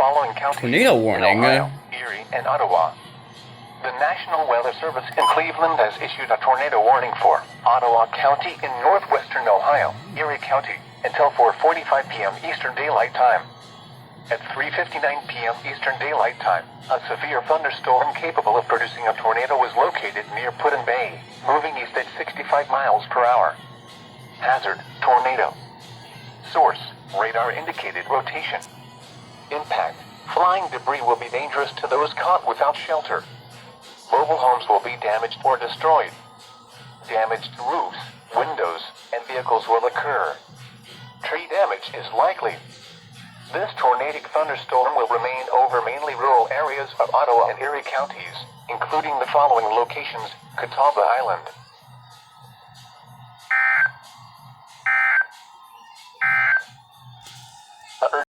following counties Tornado warning. in Ohio, Erie, and Ottawa. The National Weather Service in Cleveland has issued a tornado warning for Ottawa County in northwestern Ohio, Erie County, until 4:45 p.m. Eastern Daylight Time. At 3:59 p.m. Eastern Daylight Time, a severe thunderstorm capable of producing a tornado was located near Put-in Bay, moving east at 65 miles per hour. Hazard: tornado. Source: radar indicated rotation. Impact: flying debris will be dangerous to those caught without shelter. Mobile homes will be damaged or destroyed. Damaged roofs, windows, and vehicles will occur. Tree damage is likely. This tornadic thunderstorm will remain over mainly rural areas of Ottawa and Erie counties, including the following locations: Catawba Island,